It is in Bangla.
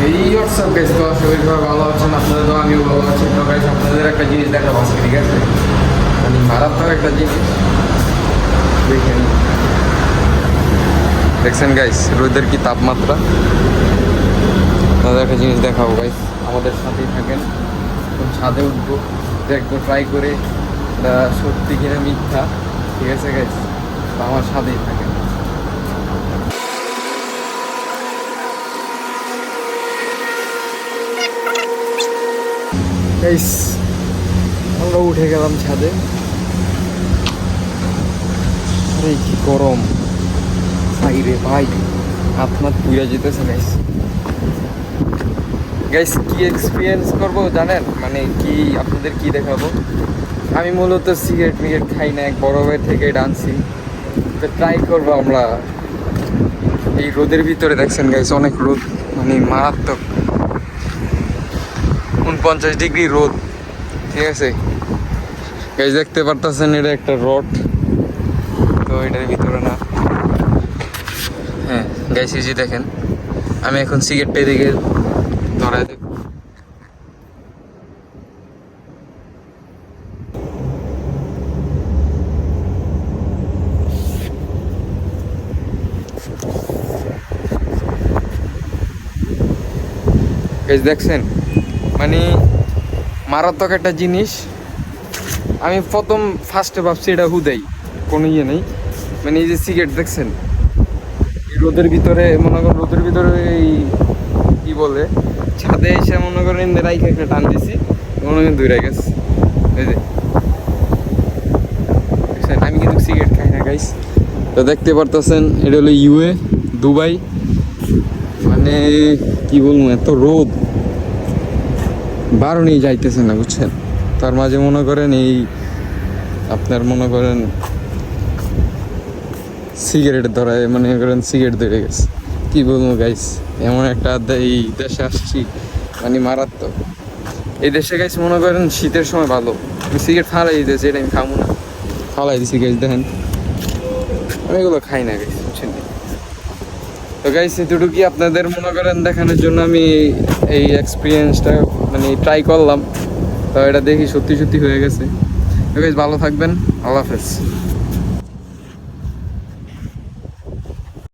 এই হোয়াটসঅ্যাপ গাইস, তো শরীরভাবে ভালো আছেন আপনাদের, তো আমিও ভালো আছি। তো গাইস আপনাদের একটা জিনিস দেখাবো আজকে, ঠিক আছে? মানে মারাত্মক একটা জিনিস দেখেন, দেখছেন গাইস রোদের কি তাপমাত্রা। আপনাদের একটা জিনিস দেখাবো গাইস, আমাদের সাথেই থাকেন। এখন ছাদে উঠবো, দেখবো ট্রাই করে এটা সত্যি কিনা মিথ্যা, ঠিক আছে গাইস? তো আমার সাথেই থাকেন। গাইস আমরা উঠে গেলাম ছাদে। আরে কি গরম ভাই রে ভাই, হাত মাত পুড়ে যেতেছে গাইস। গাইস কি এক্সপিরিয়েন্স করবো জানেন, মানে কি আপনাদের কি দেখাবো। আমি মূলত সিগারেট মিগারেট খাই না, এক বড় ভাই থেকে ডানছি, তো ট্রাই করবো আমরা এই রোদের ভিতরে। দেখছেন গাইস অনেক রোদ, মানে মারাত্মক 49 ডিগ্রি রোদ, ঠিক আছে গাইস? দেখতে পারতেছেন এটা একটা রড, তো এটার ভিতরে না। হ্যাঁ গাইস এই যে দেখেন, আমি এখন সিগারেটটা এদিকে ধরাই দেব। গাইস দেখছেন, মানে মারাত্মক একটা জিনিস। আমি ফার্স্টে ভাবছি এটা হুদাই, কোনো ইয়ে নেই। মানে এই যে সিগারেট দেখছেন, এই রোদের ভিতরে মনে করেন, রোদের ভিতরে এই কি বলে, ছাদে এসে মনে করেন রাইখে একটা টান দিছি, মনে করেন দূরে গেছে। এই যে দেখছেন, আমি কিন্তু সিগারেট খাই না গাইস। তো দেখতে পারতেছেন এটা হলো ইউএ দুবাই। মানে কি বলবো, এত রোদ বারণেই যাইতেছে না, বুঝছেন? তার মাঝে মনে করেন এই আপনার মনে করেন সিগারেট ধরায়, মনে করেন সিগারেট ধরে গেছে। কি বলবো গাইস, এমন একটা এই দেশে আসছি, মানে মারাত্মক। এই দেশে গাইস মনে করেন শীতের সময় ভালো, আমি সিগারেট ফালাই দিতেছি, এটা আমি খাবো না, ফালাই দিছি গাইস। দেখেন আমি এগুলো খাই না গাইস, বুঝছেন? তো গাইস এতটুকুই আপনাদের মনে করেন দেখানোর জন্য আমি এই এক্সপিরিয়েন্সটা মানে ট্রাই করলাম। তো এটা দেখি সত্যি সত্যি হয়ে গেছে। তো গাইস ভালো থাকবেন, আল্লাহ হাফেজ।